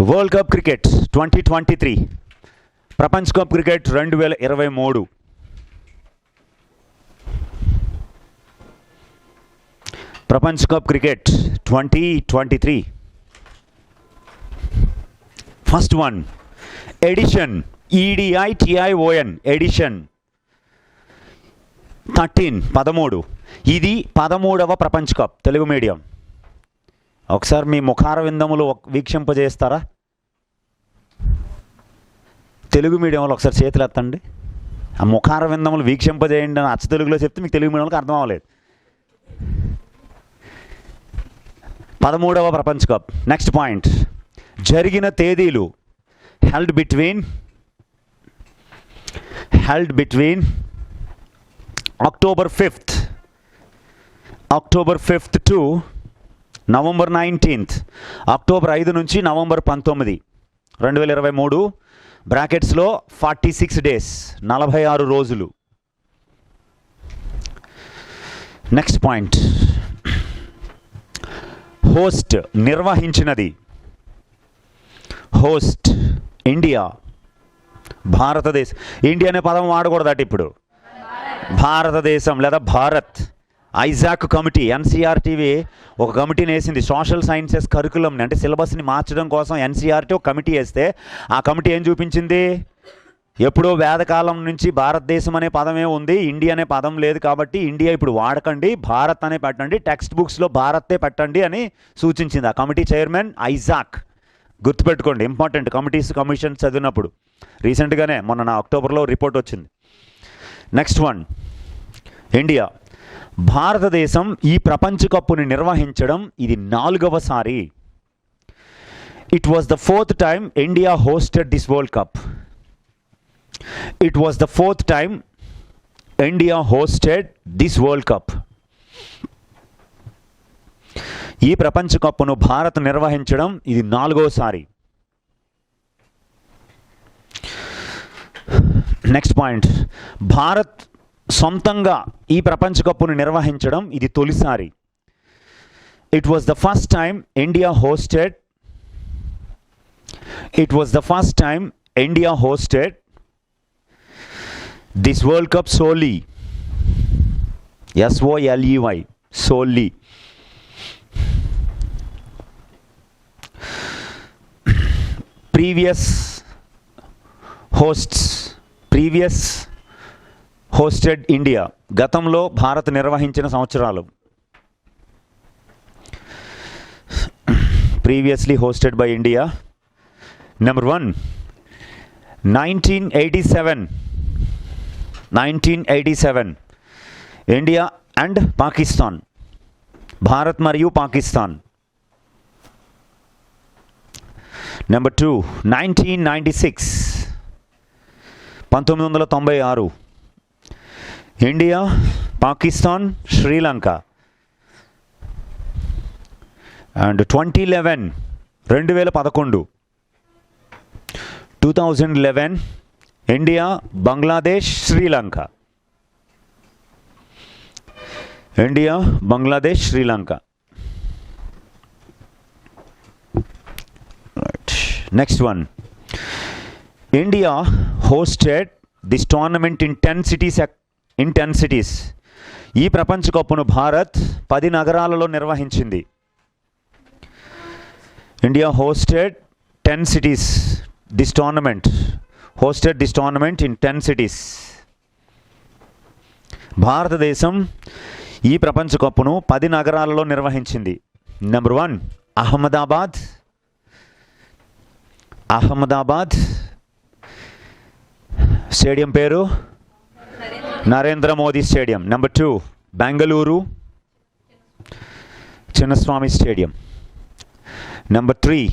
World cup cricket 2023 ప్రపంచ cup cricket 2023 ప్రపంచ cup cricket 2023 first one edition EDITION edition 13 ఇది 13వ ప్రపంచ కప్ తెలుగు మీడియం. ఒకసారి మీ ముఖార విందములు వీక్షింపజేస్తారా? తెలుగు మీడియంలో ఒకసారి చేతులు ఎత్తండి. ఆ ముఖార విందములు వీక్షింపజేయండి అని అచ్చ తెలుగులో చెప్తే మీకు తెలుగు మీడియంలోకి అర్థం అవ్వలేదు. 13వ ప్రపంచ కప్. నెక్స్ట్ పాయింట్, జరిగిన తేదీలు held between October 5th to November 19th. October 5 నుంచి నవంబర్ 19, 2023. బ్రాకెట్స్లో 46 days, 46 రోజులు. నెక్స్ట్ పాయింట్, హోస్ట్ నిర్వహించినది. హోస్ట్ ఇండియా, భారతదేశం. ఇండియా అనే పదం వాడకూడదట ఇప్పుడు. భారతదేశం లేదా భారత్. ఐజాక్ కమిటీ, NCERT ఒక కమిటీని వేసింది. సోషల్ సైన్సెస్ కరికులంని అంటే సిలబస్ని మార్చడం కోసం NCERT ఒక కమిటీ వేస్తే ఆ కమిటీ ఏం చూపించింది? ఎప్పుడో వేదకాలం నుంచి భారతదేశం అనే పదమే ఉంది, ఇండియా అనే పదం లేదు, కాబట్టి ఇండియా ఇప్పుడు వాడకండి, భారత్ అనే పెట్టండి, టెక్స్ట్ బుక్స్లో భారతే పెట్టండి అని సూచించింది ఆ కమిటీ చైర్మన్ ఐజాక్. గుర్తుపెట్టుకోండి, ఇంపార్టెంట్. కమిషన్ చదివినప్పుడు రీసెంట్గానే మొన్న అక్టోబర్లో రిపోర్ట్ వచ్చింది. Next one, India. భారతదేశం ఈ ప్రపంచ కప్పుని నిర్వహించడం ఇది 4వసారి. It was the 4th time India hosted this world cup. ఈ ప్రపంచ కప్పును భారత్ నిర్వహించడం ఇది 4వసారి. నెక్స్ట్ పాయింట్, భారత్ సొంతంగా ఈ ప్రపంచ కప్పును నిర్వహించడం ఇది తొలిసారి. It was the first time India hosted this world cup solely. SOLEY solely. Previous hosted India, గతంలో భారత్ నిర్వహించిన సంవత్సరాలు. Previously hosted by India. Number 1, 1987 India and Pakistan, Bharat మరియు Pakistan. Number 2, 1996 India, Pakistan, Sri Lanka. And 2011 India, Bangladesh, Sri Lanka. Next one, India hosted this tournament in 10 cities. ఈ ప్రపంచ కప్పును భారత్ 10 నగరాలలో నిర్వహించింది. India hosted 10 cities. This tournament in 10 cities. భారతదేశం ఈ ప్రపంచ కప్పును 10 నగరాలలో నిర్వహించింది. నెంబర్ 1, అహ్మదాబాద్. స్టేడియం పేరు Narendra Modi stadium. Number 2, Bengaluru, Chinnaswamy stadium. Number 3,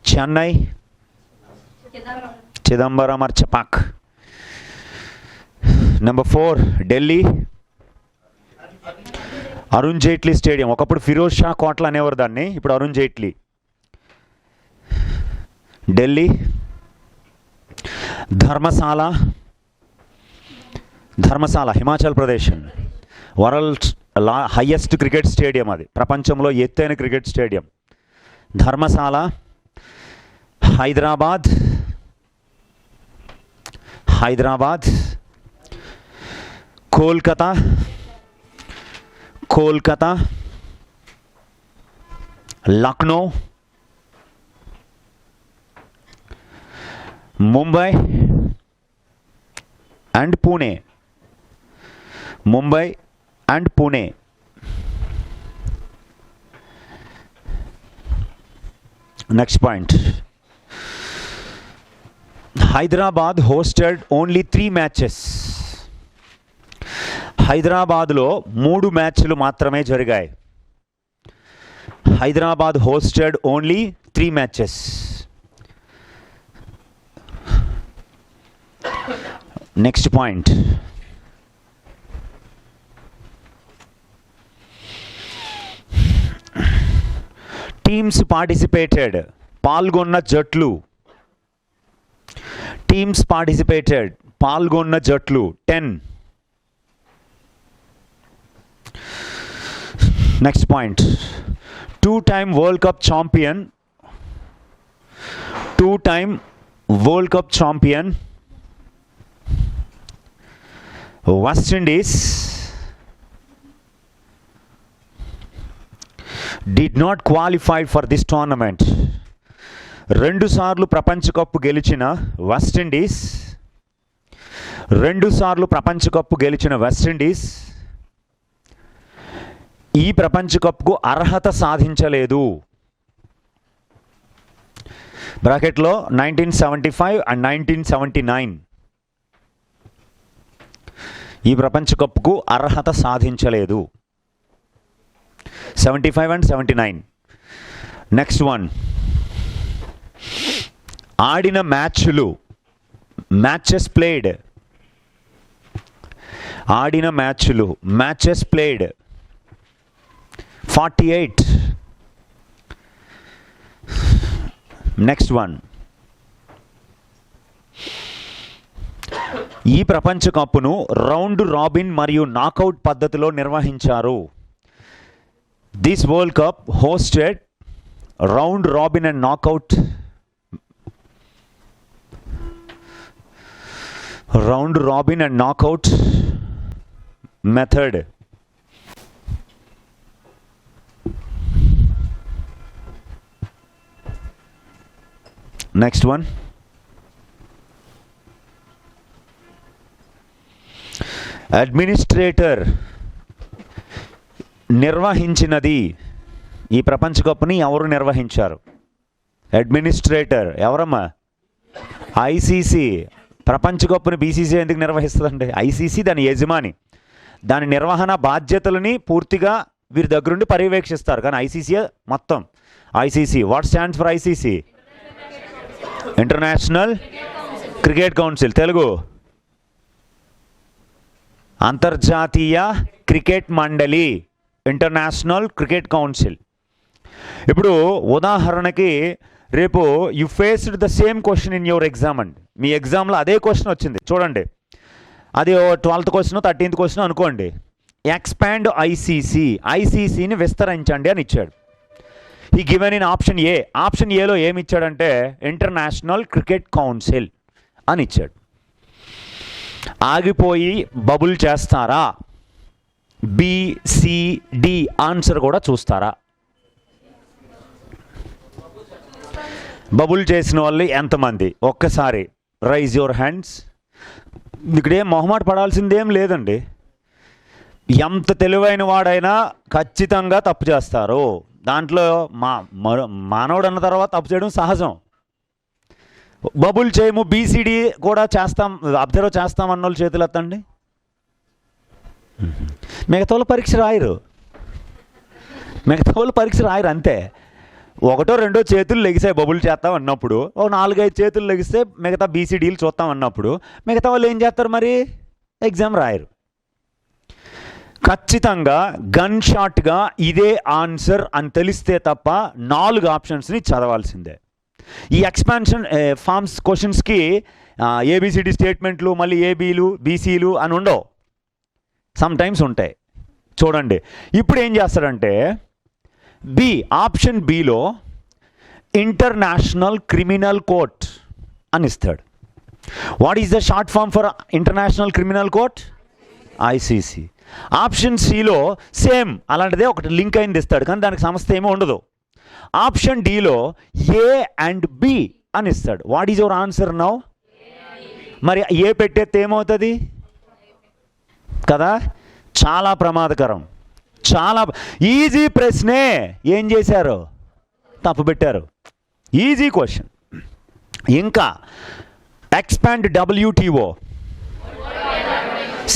Chennai, Chidambaram or Chepauk. Number 4, Delhi, Arun Jaitley stadium. ఒకప్పుడు ఫిరోజ్ షా కోట్ల అనేవారు దాన్ని, ఇప్పుడు Arun Jaitley. Delhi. Dharamshala Himachal Pradesh. World highest cricket stadium అది, ప్రపంచంలో ఎత్తైన cricket stadium Dharamshala. Hyderabad, Hyderabad, Kolkata, Kolkata, Lucknow, Mumbai and Pune, Mumbai and Pune. Next point, Hyderabad hosted only 3 matches. హైదరాబాద్లో 3 మ్యాచ్లు మాత్రమే జరిగాయి. Hyderabad hosted only 3 matches. Next point, teams participated, పాల్గొన్న జట్లు. టీమ్స్ పార్టిసిపేటెడ్, పాల్గొన్న జట్లు 10. Next point, 2-time world cup champion, 2-time world cup champion west Indies did not qualify for this tournament. 2 సార్లు ప్రపంచ కప్ గెలిచిన వెస్ట్ ఇండీస్, 2 సార్లు ప్రపంచ కప్ గెలిచిన వెస్ట్ ఇండీస్ ఈ ప్రపంచ కప్కు అర్హత సాధించలేదు. బ్రాకెట్లో 1975 అండ్ 1979 ఈ ప్రపంచ కప్కు అర్హత సాధించలేదు. 75 అండ్ 79. నెక్స్ట్ వన్, ఆడిన మ్యాచ్లు, మ్యాచెస్ ప్లేడ్, ఆడిన మ్యాచ్లు, మ్యాచెస్ ప్లేడ్ 48. నెక్స్ట్ వన్, ఈ ప్రపంచ కప్పును రౌండ్ రాబిన్ మరియు నాకౌట్ పద్ధతిలో నిర్వహించారు. This world cup hosted round robin and knockout, round robin and knockout method. Next one, administrator నిర్వహించినది. ఈ ప్రపంచ కప్ని ఎవరు నిర్వహించారు? అడ్మినిస్ట్రేటర్ ఎవరమ్మా? ఐసీసీ. ప్రపంచ కప్ని బీసీసీ ఎందుకు నిర్వహిస్తుందండి? ఐసీసీ దాని యజమాని, దాని నిర్వహణ బాధ్యతలని పూర్తిగా వీరి దగ్గరుండి పర్యవేక్షిస్తారు. కానీ ఐసీసీ మొత్తం. ICC what stands for ICC? International cricket council. Telugu అంతర్జాతీయ క్రికెట్ మండలి, ఇంటర్నేషనల్ క్రికెట్ కౌన్సిల్. ఇప్పుడు ఉదాహరణకి రేపు you faced the same question in your exam అండి. మీ ఎగ్జామ్లో అదే క్వశ్చన్ వచ్చింది చూడండి. అది 12th క్వశ్చన్ 13th క్వశ్చన్ అనుకోండి. ఎక్స్పాండ్ ఐసీసీ, ఐసీసీని విస్తరించండి అని ఇచ్చాడు. ఈ given in option A. Option ఏలో ఏమి ఇచ్చాడంటే ఇంటర్నేషనల్ క్రికెట్ కౌన్సిల్ అని ఇచ్చాడు. ఆగిపోయి బబుల్ చేస్తారా? బిసిడి ఆన్సర్ కూడా చూస్తారా? బబుల్ చేసిన వాళ్ళు ఎంతమంది? ఒక్కసారి రైజ్ యువర్ హ్యాండ్స్. ఇక్కడేం మొహమాట పడాల్సిందేం లేదండి. ఎంత తెలివైన వాడైనా ఖచ్చితంగా తప్పు చేస్తారు. దాంట్లో మానవుడు అన్న తర్వాత తప్పు చేయడం సహజం. బబుల్ చేయము, బీసీడీ కూడా చేస్తాం, అబ్జర్వ్ చేస్తాం అన్న వాళ్ళు చేతులు ఎత్తండి. మిగతా వాళ్ళు పరీక్ష రాయరు, మిగతా వాళ్ళు పరీక్ష రాయరు అంతే. 1 2 చేతులు లెగిసాయి బబుల్ చేస్తాం అన్నప్పుడు, 4 5 చేతులు లెగిస్తే మిగతా బీసీడీలు చూస్తాం అన్నప్పుడు మిగతా వాళ్ళు ఏం చేస్తారు మరి? ఎగ్జామ్ రాయరు. ఖచ్చితంగా గన్ షాట్గా ఇదే ఆన్సర్ అని తెలిస్తే తప్ప 4 ఆప్షన్స్ని చదవాల్సిందే. ఈ ఎక్స్పాన్షన్ ఫార్మ్స్ క్వశ్చన్స్కి ఏబిసిడి స్టేట్మెంట్లు, మళ్ళీ ఏబీలు బీసీలు అని ఉండవు, సమ్ టైమ్స్ ఉంటాయి. చూడండి ఇప్పుడు ఏం చేస్తాడంటే బి, ఆప్షన్ బిలో ఇంటర్నేషనల్ క్రిమినల్ కోర్ట్ అని ఇస్తాడు. What is the short form for international criminal court? ICC. Option సిలో సేమ్ అలాంటిదే ఒకటి లింక్ అయింది ఇస్తాడు, కానీ దానికి సంస్థ ఏమీ ఉండదు. ఆప్షన్ డిలో ఏ అండ్ బి అని ఇస్తాడు. What is your answer now? మరి ఏ పెట్టేస్తే ఏమవుతుంది కదా? చాలా ప్రమాదకరం. చాలా ఈజీ ప్రశ్నే ఏం చేశారు? తప్పు పెట్టారు. Easy question. ఇంకా ఎక్స్పాండ్ WTO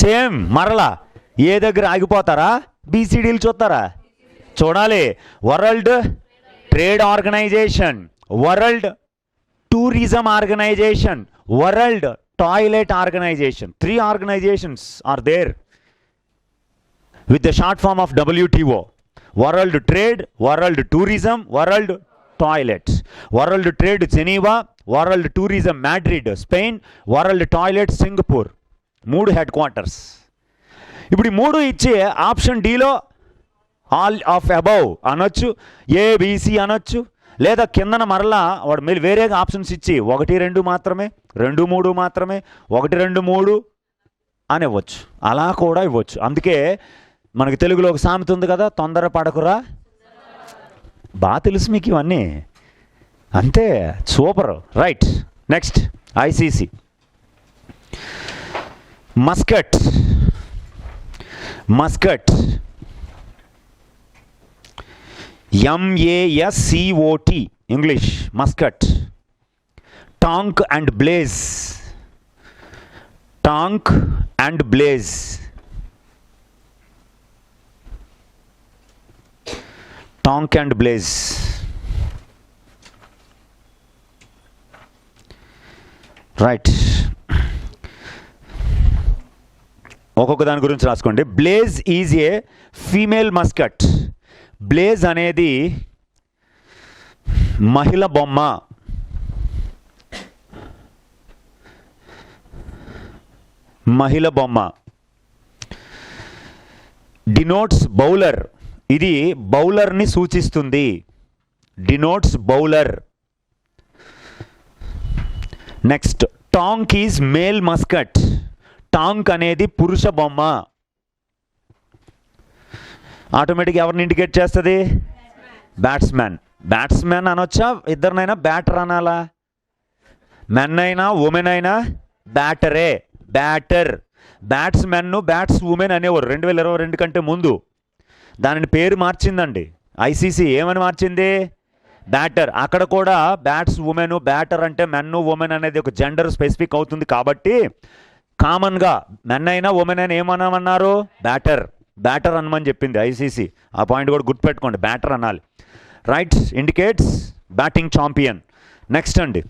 సేమ్ మరలా ఏ దగ్గర ఆగిపోతారా? BCDలు చూస్తారా? చూడాలి. World trade organisation, world tourism organisation, world toilet organisation. 3 organizations are there with the short form of WTO. World Trade, World Tourism, World Toilet. World Trade Geneva, World Tourism Madrid, Spain, World Toilet Singapore. 3 head quarters. ఇప్పుడు ఈ 3 ఇచ్చే option డిలో all of above అనొచ్చు, ABC అనొచ్చు, లేదా కిందన మరలా వాడు మీరు వేరేగా ఆప్షన్స్ ఇచ్చి 1, 2 మాత్రమే, 2, 3 మాత్రమే, 1, 2, 3 అని ఇవ్వచ్చు. అలా కూడా ఇవ్వచ్చు. అందుకే మనకి తెలుగులో ఒక సామెత ఉంది కదా, తొందర పడకురా. బాగా తెలుసు మీకు ఇవన్నీ. అంతే, super. Right. Next ICC. Muscat. Muscat MASCOT English. Muscat. Tank and blaze. Tank and blaze. Tank and blaze. Right. ఒక్కొక్క దాని గురించి రాసుకోండి. Blaze is a female Muscat. Blaze అనేది మహిళ బొమ్మ. మహిళ బొమ్మ. Denotes bowler. ఇది బౌలర్ని సూచిస్తుంది. Denotes bowler. Next tank is male Muscat. Tank అనేది పురుష బొమ్మ. ఆటోమేటిక్గా ఎవరిని ఇండికేట్ చేస్తుంది? బ్యాట్స్మెన్. బ్యాట్స్మెన్ అనొచ్చా? ఇద్దరినైనా బ్యాటర్ అనాలా? మెన్ అయినా ఉమెన్ అయినా బ్యాటరే. బ్యాటర్. బ్యాట్స్మెన్, బ్యాట్స్ ఉమెన్ అనేవారు 2022 కంటే ముందు. దానిని పేరు మార్చిందండి ICC. ఏమని మార్చింది? బ్యాటర్. అక్కడ కూడా బ్యాట్స్ ఉమెన్, బ్యాటర్ అంటే మెన్ ఉమెన్ అనేది ఒక జెండర్ స్పెసిఫిక్ అవుతుంది కాబట్టి కామన్గా మెన్ అయినా ఉమెన్ అయినా ఏమన్నామన్నారు? బ్యాటర్. బ్యాటర్ అనమని చెప్పింది ICC. ఆ పాయింట్ కూడా గుర్తుపెట్టుకోండి, బ్యాటర్ అనాలి. Right. Indicates batting champion. Next అండి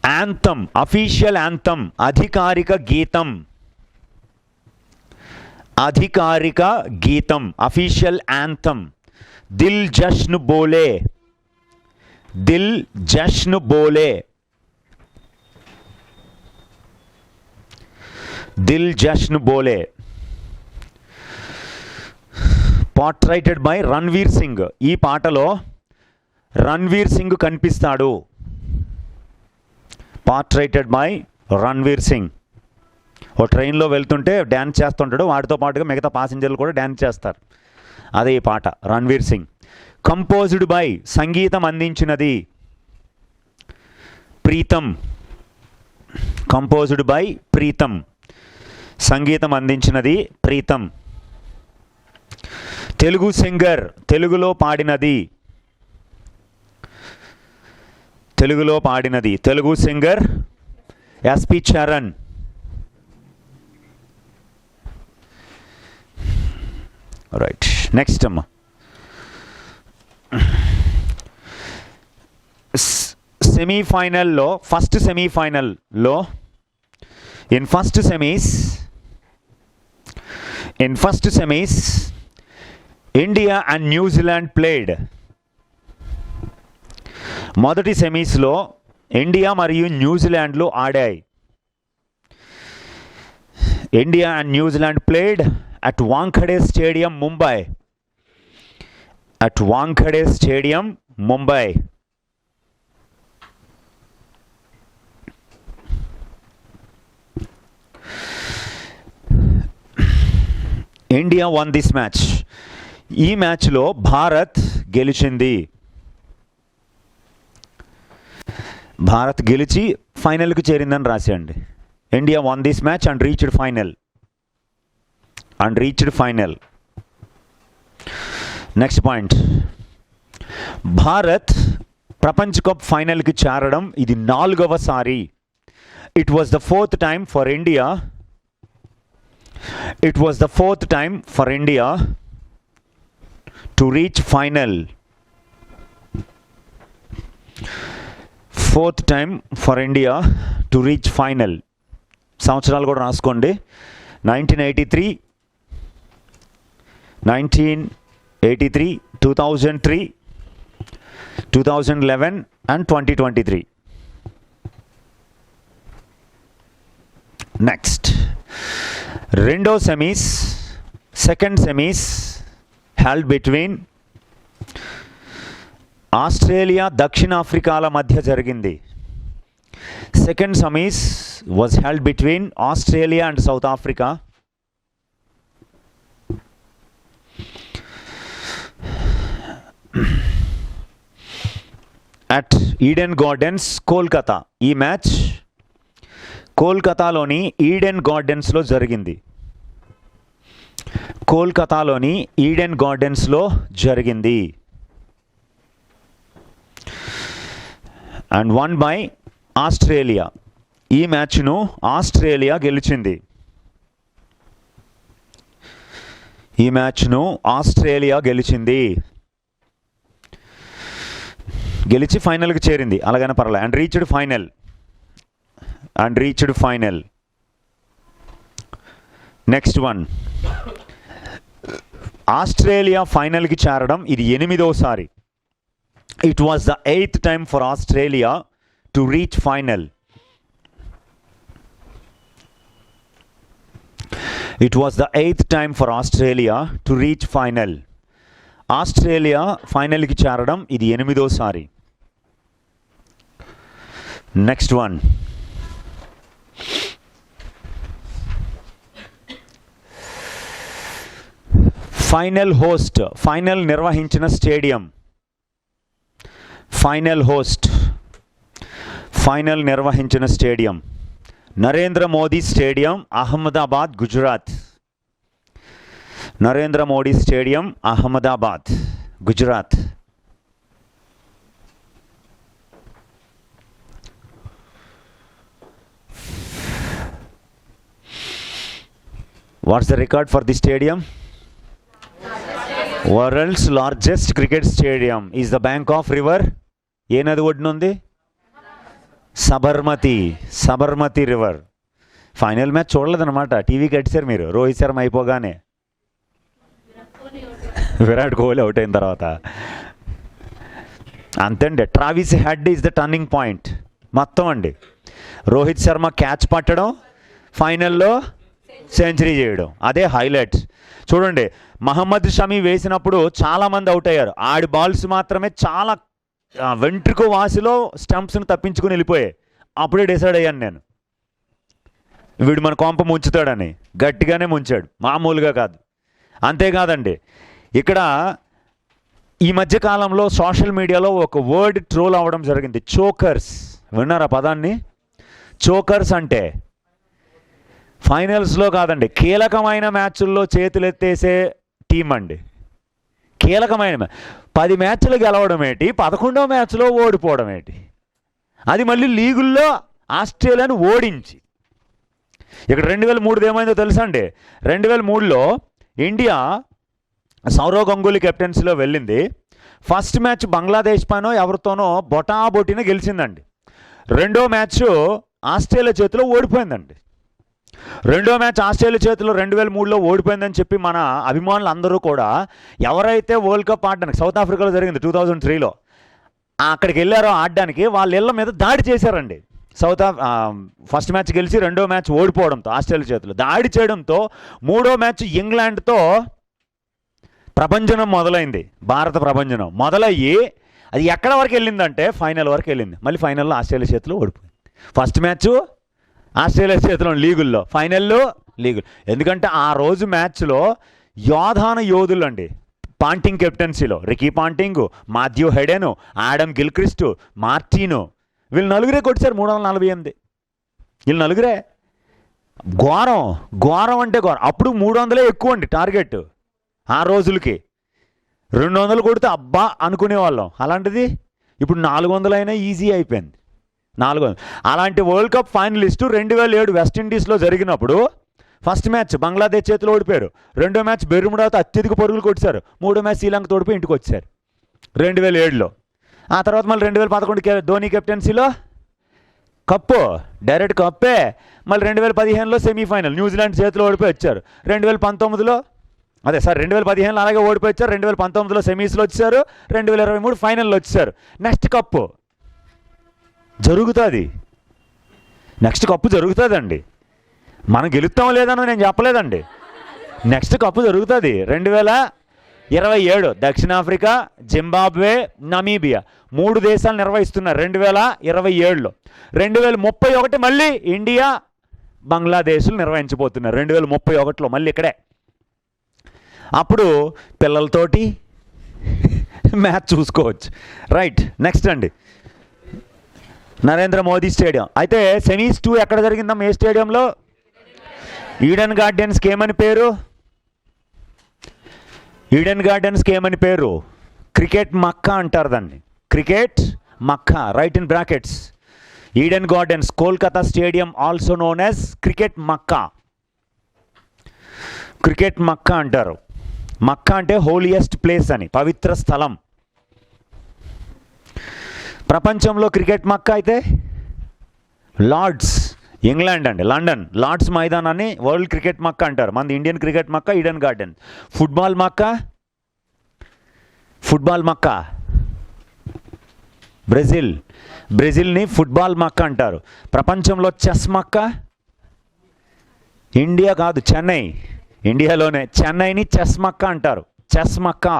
యాంథమ్. Official anthem. అధికారిక గీతం. అధికారిక గీతం. Official anthem. Dil Jashn Bole. Dil Jashn Bole. Dil Jashn Bole. Portrayed by Ranveer Singh. ఈ పాటలో రణ్వీర్ సింగ్ కనిపిస్తాడు. Portrayed by Ranveer Singh. ఓ ట్రైన్లో వెళ్తుంటే డ్యాన్స్ చేస్తుంటాడు, వాటితో పాటుగా మిగతా ప్యాసింజర్లు కూడా డ్యాన్స్ చేస్తారు. అదే ఈ పాట. రణ్వీర్ సింగ్. Composed by. సంగీతం అందించినది ప్రీతం. Composed by Pritam. సంగీతం అందించినది ప్రీతం. తెలుగు సింగర్. తెలుగులో పాడినది. తెలుగులో పాడినది. Telugu singer SP Charan. Right. Next అమ్మా సెమీఫైనల్లో, ఫస్ట్ సెమీఫైనల్లో in first semis India and New Zealand played. మొదటి సెమీస్లో ఇండియా మరియు న్యూజిలాండ్లు ఆడాయి. India and New Zealand played at Wankhede Stadium, Mumbai. at Wankhede Stadium, Mumbai. India won this match. ఈ మ్యాచ్లో భారత్ గెలిచింది. భారత్ గెలిచి ఫైనల్కి చేరిందని రాసేయండి. India won this match and reached final. Next point, Bharat ప్రపంచ కప్ ఫైనల్కి చేరడం ఇది 4వ సారి. It was the 4th time for India. It was the 4th time for India to reach final. 4th time for India to reach final. సంవత్సరాలు కూడా రాసుకోండి. 1983, 2003, 2011 and 2023. Next, రెండో semis, second semis held between Australia దక్షిణాఫ్రికాల మధ్య జరిగింది. Second semis was held between Australia and South Africa. At Eden Gardens, Kolkata. ఈ match కోల్కతాలోని Eden గార్డెన్స్లో జరిగింది. కోల్కతాలోని ఈడెన్ గార్డెన్స్లో జరిగింది. And won by Australia. ఈ మ్యాచ్ను ఆస్ట్రేలియా గెలిచింది. గెలిచి ఫైనల్కి చేరింది. అలాగైనా పర్లేదు. And reached final. Next one, Australia ఫైనల్కి చేరడం ఇది 8వ సారి. It was the 8th time for Australia to reach final. It was the 8th time for Australia to reach final. Australia ఫైనల్కి చేరడం ఇది 8వ సారి. నెక్స్ట్ వన్, ఫైనల్ నిర్వహించిన stadium. Narendra Modi stadium, Ahmedabad, Gujarat. What's the record for the stadium? World's largest cricket stadium is the bank of river. ఏ నది ఒడ్డున ఉంది? సబర్మతి రివర్. ఫైనల్ మ్యాచ్ చూడలేదన్నమాట, టీవీ కట్టేశారు మీరు. రోహిత్ శర్మ అయిపోగానే విరాట్ కోహ్లీ అవుట్ అయిన తర్వాత అంతండి. Travis Head is the turning point మొత్తం అండి. రోహిత్ శర్మ క్యాచ్ పట్టడం, ఫైనల్లో సెంచరీ చేయడం, అదే హైలైట్స్. చూడండి, మహమ్మద్ షమి వేసినప్పుడు చాలామంది అవుట్ అయ్యారు. ఆడి బాల్స్ మాత్రమే చాలా వెంట్రుకు వాసిలో స్టంప్స్ని తప్పించుకుని వెళ్ళిపోయాయి. అప్పుడే డిసైడ్ అయ్యాను నేను, వీడు మన కొంప ముంచుతాడని. గట్టిగానే ముంచాడు, మామూలుగా కాదు. అంతేకాదండి, ఇక్కడ ఈ మధ్యకాలంలో సోషల్ మీడియాలో ఒక వర్డ్ ట్రోల్ అవ్వడం జరిగింది, చోకర్స్. విన్నారా పదాన్ని? చోకర్స్ అంటే ఫైనల్స్లో కాదండి, కీలకమైన మ్యాచ్ల్లో చేతులెత్తేసే టీం అండి. కీలకమైన 10 మ్యాచ్లు గెలవడం ఏంటి, 11వ మ్యాచ్లో ఓడిపోవడం ఏంటి, అది మళ్ళీ లీగుల్లో ఆస్ట్రేలియాను ఓడించి. ఇక్కడ 2003 ఏమైందో తెలుసా అండి? 2003లో ఇండియా సౌరవ్ గంగూలీ కెప్టెన్సీలో వెళ్ళింది. ఫస్ట్ మ్యాచ్ బంగ్లాదేశ్ పైన ఎవరితోనో బొటాబొటిన గెలిచిందండి. రెండో మ్యాచ్ ఆస్ట్రేలియా చేతిలో ఓడిపోయిందండి. రెండో మ్యాచ్ ఆస్ట్రేలియా చేతిలో 2003లో ఓడిపోయిందని చెప్పి మన అభిమానులు అందరూ కూడా, ఎవరైతే వరల్డ్ కప్ ఆడడానికి సౌత్ ఆఫ్రికాలో జరిగింది 2003లో, అక్కడికి వెళ్ళారో ఆడడానికి, వాళ్ళ ఇళ్ళ మీద దాడి చేశారండి. ఫస్ట్ మ్యాచ్ గెలిచి రెండో మ్యాచ్ ఓడిపోవడంతో ఆస్ట్రేలియా చేతిలో దాడి చేయడంతో, మూడో మ్యాచ్ ఇంగ్లాండ్తో ప్రభంజనం మొదలైంది. భారత ప్రభంజనం మొదలయ్యి అది ఎక్కడ వరకు వెళ్ళిందంటే ఫైనల్ వరకు వెళ్ళింది. మళ్ళీ ఫైనల్లో ఆస్ట్రేలియా చేతిలో ఓడిపోయింది. ఫస్ట్ మ్యాచ్ ఆస్ట్రేలియా చేతిలో లీగుల్లో, ఫైనల్లో లీగులు. ఎందుకంటే ఆ రోజు మ్యాచ్లో యోధులు అండి. పాంటింగ్ కెప్టెన్సీలో Ricky Ponting, Matthew Hayden, Adam Gilchrist, Martyn, వీళ్ళు నలుగురే కొట్టారు 348. వీళ్ళు నలుగురే. ఘోరం అంటే ఘోరం. అప్పుడు 300 ఎక్కువ అండి టార్గెట్. ఆ రోజులకి 200 కొడితే అబ్బా అనుకునేవాళ్ళం. అలాంటిది ఇప్పుడు 400 అయినా ఈజీ అయిపోయింది. 400. అలాంటి వరల్డ్ కప్ ఫైనలిస్టు 2007 వెస్టిండీస్లో జరిగినప్పుడు ఫస్ట్ మ్యాచ్ బంగ్లాదేశ్ చేతిలో ఓడిపోయారు. రెండో మ్యాచ్ బెర్ముడాతో అత్యధిక పరుగులు కొట్టారు. మూడో మ్యాచ్ శ్రీలంక తోడిపోయి ఇంటికి వచ్చారు 2007లో. ఆ తర్వాత మళ్ళీ 2011 ధోని కెప్టెన్సీలో కప్పు, డైరెక్ట్ కప్పే. మళ్ళీ 2015లో సెమీఫైనల్ న్యూజిలాండ్ చేతిలో ఓడిపోయి వచ్చారు. 2019లో 2015లో అలాగే ఓడిపోయి వచ్చారు. 2019లో సెమీస్లో వచ్చారు. 2023 ఫైనల్లో వచ్చారు. నెక్స్ట్ కప్పు జరుగుతుంది. నెక్స్ట్ కప్పు జరుగుతుందండి. మనం గెలుస్తామో లేదని నేను చెప్పలేదండి. నెక్స్ట్ కప్పు జరుగుతుంది 2027. దక్షిణాఫ్రికా, జింబాబ్వే, నమీబియా 3 దేశాలు నిర్వహిస్తున్నారు 2027లో. 2031 మళ్ళీ ఇండియా, బంగ్లాదేశ్లు నిర్వహించబోతున్నారు 2031లో మళ్ళీ ఇక్కడే. అప్పుడు పిల్లలతోటి మ్యాచ్ చూసుకోవచ్చు. రైట్, నెక్స్ట్ అండి నరేంద్ర మోదీ స్టేడియం. అయితే సెమీస్ 2 ఎక్కడ జరిగిందమ్మా? ఏ స్టేడియంలో? ఈడెన్ గార్డెన్స్కి ఏమని పేరు? ఈడెన్ గార్డెన్స్కి ఏమని పేరు? క్రికెట్ మక్కా అంటారు దాన్ని. Cricket Mecca, right in brackets. Eden Gardens, Kolkata stadium also known as cricket Mecca. Cricket Mecca అంటారు. మక్కా అంటే హోలియెస్ట్ ప్లేస్ అని, పవిత్ర స్థలం. ప్రపంచంలో క్రికెట్ మక్కా అయితే లార్డ్స్, ఇంగ్లాండ్ అండి, London Lord's మైదానాన్ని world cricket Mecca అంటారు. మనది ఇండియన్ క్రికెట్ మక్కా ఈడెన్ గార్డెన్. ఫుట్బాల్ మక్కా బ్రెజిల్ని football మక్కా అంటారు. ప్రపంచంలో చెస్ మక్కా ఇండియా కాదు, చెన్నై. ఇండియాలోనే చెన్నైని చెస్ మక్కా అంటారు. చెస్ మక్కా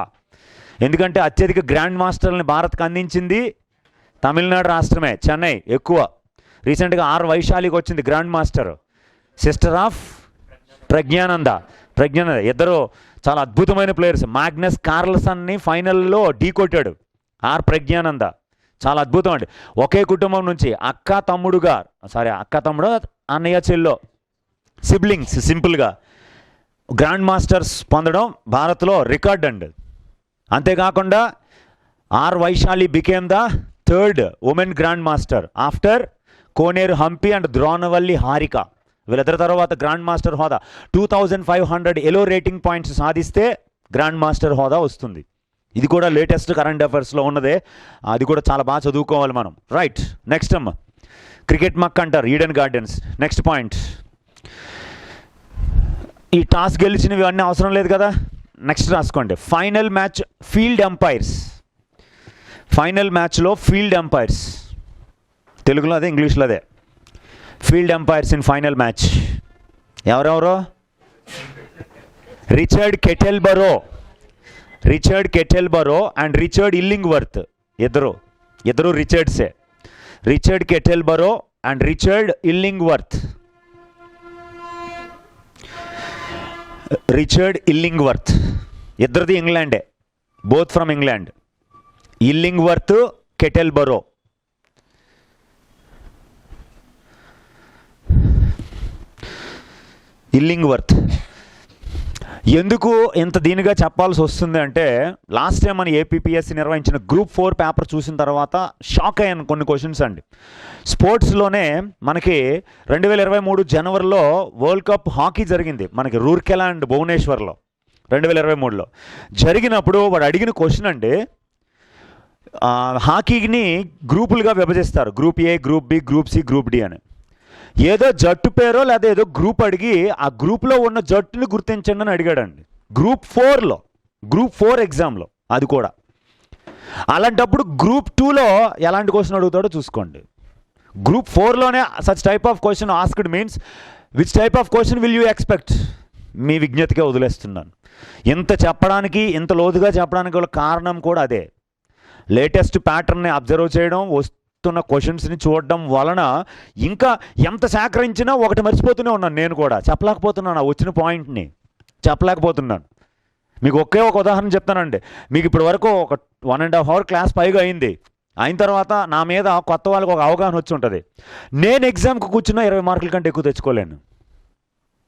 ఎందుకంటే అత్యధిక గ్రాండ్ మాస్టర్ని భారత్కి అందించింది తమిళనాడు రాష్ట్రమే, చెన్నై ఎక్కువ. రీసెంట్గా ఆర్ వైశాలికి వచ్చింది grand master, sister of Praggnanandhaa. ఇద్దరు చాలా అద్భుతమైన ప్లేయర్స్. మాగ్నస్ కార్ల్సన్ని ఫైనల్లో ఢీ కొట్టాడు ఆర్ ప్రజ్ఞానంద. చాలా అద్భుతం అండి. ఒకే కుటుంబం నుంచి అక్క తమ్ముడు, అన్నయ్య చెల్లో, సిబ్లింగ్స్ సింపుల్గా గ్రాండ్ మాస్టర్స్ పొందడం భారత్లో రికార్డ్ అండి. అంతేకాకుండా R Vaishali became the 3rd women grand master after Koneru Humpy and Dronavalli Harika. వీళ్ళిద్దరి తర్వాత గ్రాండ్ మాస్టర్ హోదా 2500 ఎలో రేటింగ్ పాయింట్స్ సాధిస్తే గ్రాండ్ మాస్టర్ హోదా వస్తుంది. ఇది కూడా లేటెస్ట్ కరెంట్ అఫైర్స్లో ఉన్నదే. అది కూడా చాలా బాగా చదువుకోవాలి మనం. రైట్, నెక్స్ట్ అమ్మ క్రికెట్ మక్ అంటారు ఈడెన్ గార్డెన్స్. నెక్స్ట్ పాయింట్, ఈ టాస్ గెలిచినవి అన్నీ అవసరం లేదు కదా. నెక్స్ట్ రాసుకోండి, ఫైనల్ మ్యాచ్ ఫీల్డ్ ఎంపైర్స్. ఫైనల్ మ్యాచ్లో ఫీల్డ్ ఎంపైర్స్, తెలుగులో అదే ఇంగ్లీష్లో అదే. Field umpires in final match ఎవరెవరో? Richard Kettleborough and Richard Illingworth. ఇద్దరు రిచర్డ్సే. Richard Kettleborough and Richard Illingworth. ఇద్దరిది ఇంగ్లాండే, both from England. Illingworth, Kettleborough. Illingworth ఎందుకు ఇంత దీనిగా చెప్పాల్సి వస్తుంది అంటే, లాస్ట్ టైం మన ఏపీపీఎస్సీ నిర్వహించిన గ్రూప్ 4 పేపర్ చూసిన తర్వాత షాక్ అయ్యాను కొన్ని క్వశ్చన్స్ అండి. స్పోర్ట్స్లోనే మనకి 2023 జనవరిలో వరల్డ్ కప్ హాకీ జరిగింది మనకి రూర్కెలా అండ్ భువనేశ్వర్లో 2023లో జరిగినప్పుడు వాడు అడిగిన క్వశ్చన్ అండి, హాకీని గ్రూపులుగా విభజిస్తారు, group A, group B, group C, group D అని. ఏదో జట్టు పేరో లేదా ఏదో గ్రూప్ అడిగి ఆ గ్రూప్లో ఉన్న జట్టుని గుర్తించండి అని అడిగాడండి. గ్రూప్ 4 ఎగ్జామ్లో అది కూడా. అలాంటప్పుడు గ్రూప్ 2లో ఎలాంటి క్వశ్చన్ అడుగుతాడో చూసుకోండి. గ్రూప్ 4లోనే such type of question asked means which type of question will you expect? మీ విజ్ఞతకే వదిలేస్తున్నాను. ఇంత చెప్పడానికి, ఇంత లోతుగా చెప్పడానికి గల కారణం కూడా అదే. లేటెస్ట్ ప్యాటర్న్ని అబ్జర్వ్ చేయడం, వస్తున్న క్వశ్చన్స్ని చూడడం వలన ఇంకా ఎంత సేకరించినా ఒకటి మర్చిపోతూనే ఉన్నాను. నేను కూడా చెప్పలేకపోతున్నాను, ఆ వచ్చిన పాయింట్ని చెప్పలేకపోతున్నాను. మీకు ఒకే ఒక ఉదాహరణ చెప్తానండి. మీకు ఇప్పటి వరకు ఒక 1.5 hour క్లాస్ పైగా అయింది. అయిన తర్వాత నా మీద కొత్త వాళ్ళకి ఒక అవగాహన వచ్చి ఉంటుంది. నేను ఎగ్జామ్కి కూర్చున్న 20 మార్కుల కంటే ఎక్కువ తెచ్చుకోలేను.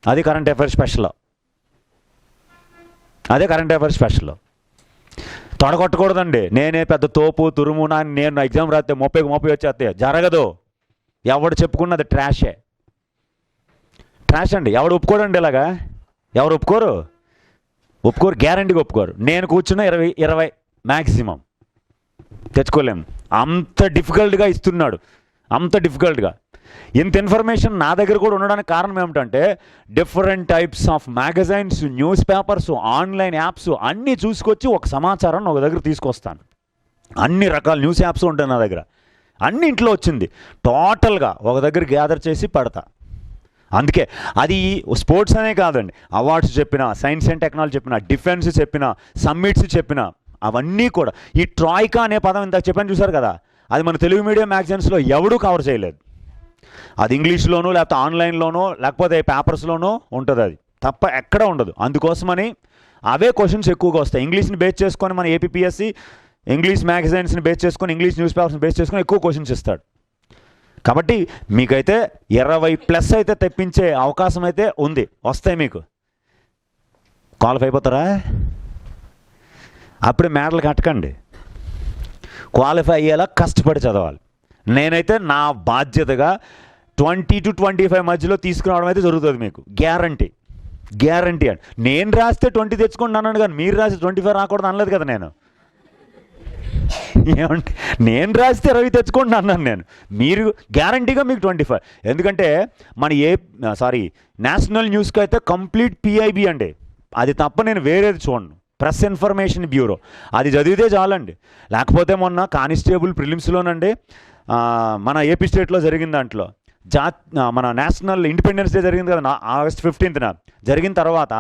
అది కరెంట్ అఫైర్స్ స్పెషల్. అదే కరెంట్ అఫైర్స్ స్పెషల్. తొడగొట్టకూడదండి. నేనే పెద్ద తోపు తురుము నేను ఎగ్జామ్ రాస్తే 30 వచ్చేస్తే జరగదు. ఎవడు చెప్పుకున్నది ట్రాషే. ట్రాష్ అండి. ఎవడు ఒప్పుకోడండి ఇలాగా. ఎవరు ఒప్పుకోరు, గ్యారంటీగా ఒప్పుకోరు. నేను కూర్చున్న 20 మ్యాక్సిమం తెచ్చుకోలేము. అంత డిఫికల్ట్గా ఇస్తున్నాడు, అంత డిఫికల్ట్గా. ఇంత ఇన్ఫర్మేషన్ నా దగ్గర కూడా ఉండడానికి కారణం ఏమిటంటే different types of magazines, news papers, online apps అన్నీ చూసుకొచ్చి ఒక సమాచారాన్ని ఒక దగ్గర తీసుకొస్తాను. అన్ని రకాల న్యూస్ యాప్స్ ఉంటాయి నా దగ్గర. అన్ని ఇంట్లో వచ్చింది టోటల్గా ఒక దగ్గర గ్యాదర్ చేసి పెడతా. అందుకే అది స్పోర్ట్స్ అనే కాదండి, అవార్డ్స్ చెప్పినా, సైన్స్ అండ్ టెక్నాలజీ చెప్పినా, డిఫెన్స్ చెప్పినా, సమ్మిట్స్ చెప్పినా, అవన్నీ కూడా. ఈ ట్రాయికా అనే పదం ఇందాక చెప్పాను చూసారు కదా, అది మన తెలుగు మీడియం మ్యాగజైన్స్లో ఎవడూ కవర్ చేయలేదు. అది ఇంగ్లీష్లోనూ లేకపోతే ఆన్లైన్లోనో లేకపోతే పేపర్స్లోనూ ఉంటుంది. అది తప్ప ఎక్కడ ఉండదు. అందుకోసమని అవే క్వశ్చన్స్ ఎక్కువగా వస్తాయి. ఇంగ్లీష్ని బేస్ చేసుకొని మన ఏపీఎస్సి ఇంగ్లీష్ మ్యాగజైన్స్ని బేస్ చేసుకొని, ఇంగ్లీష్ న్యూస్ పేపర్స్ని బేస్ చేసుకొని ఎక్కువ క్వశ్చన్స్ ఇస్తాడు. కాబట్టి మీకైతే 20+ అయితే తెప్పించే అవకాశం అయితే ఉంది. వస్తాయి. మీకు క్వాలిఫై అయిపోతారా? అప్పుడే మేడలు కట్టకండి. క్వాలిఫై అయ్యేలా కష్టపడి చదవాలి. నేనైతే నా బాధ్యతగా 20 to 25 మధ్యలో తీసుకురావడం అయితే జరుగుతుంది. మీకు గ్యారంటీ అండి. నేను రాస్తే 20 తెచ్చుకోండి అన్నాను, కానీ మీరు రాసి 25 రాకూడదు అనలేదు కదా నేను. ఏమంటే నేను రాస్తే 20 తెచ్చుకోండి అన్నాను నేను. మీరు గ్యారంటీగా మీకు 25. ఎందుకంటే మన నేషనల్ న్యూస్కి అయితే కంప్లీట్ పిఐబి అండి. అది తప్ప నేను వేరేది చూడను. ప్రెస్ ఇన్ఫర్మేషన్ బ్యూరో అది చదివితే చాలండి. లేకపోతే మొన్న కానిస్టేబుల్ ప్రిలిమ్స్లోనండి మన ఏపీ స్టేట్లో జరిగిన దాంట్లో మన నేషనల్ ఇండిపెండెన్స్ డే జరిగింది కదా, August 15th జరిగిన తర్వాత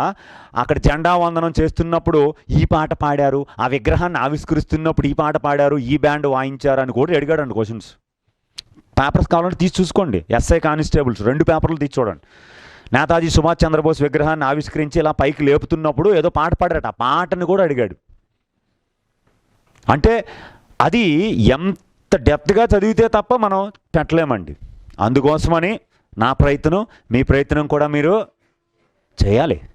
అక్కడ జెండా వందనం చేస్తున్నప్పుడు ఈ పాట పాడారు, ఆ విగ్రహాన్ని ఆవిష్కరిస్తున్నప్పుడు ఈ పాట పాడారు, ఈ బ్యాండ్ వాయించారు అని కూడా అడిగాడండి క్వశ్చన్స్. పేపర్స్ కావాలంటే తీసి చూసుకోండి. ఎస్ఐ కానిస్టేబుల్స్ 2 పేపర్లు తీసి చూడండి. నేతాజీ సుభాష్ చంద్రబోస్ విగ్రహాన్ని ఆవిష్కరించి ఇలా పైకి లేపుతున్నప్పుడు ఏదో పాట పాడారట, ఆ పాటని కూడా అడిగాడు. అంటే అది ఎంత డెప్త్గా చదివితే తప్ప మనం పెట్టలేమండి. అందుకోసమని నా ప్రయత్నం, మీ ప్రయత్నం కూడా మీరు చేయాలి.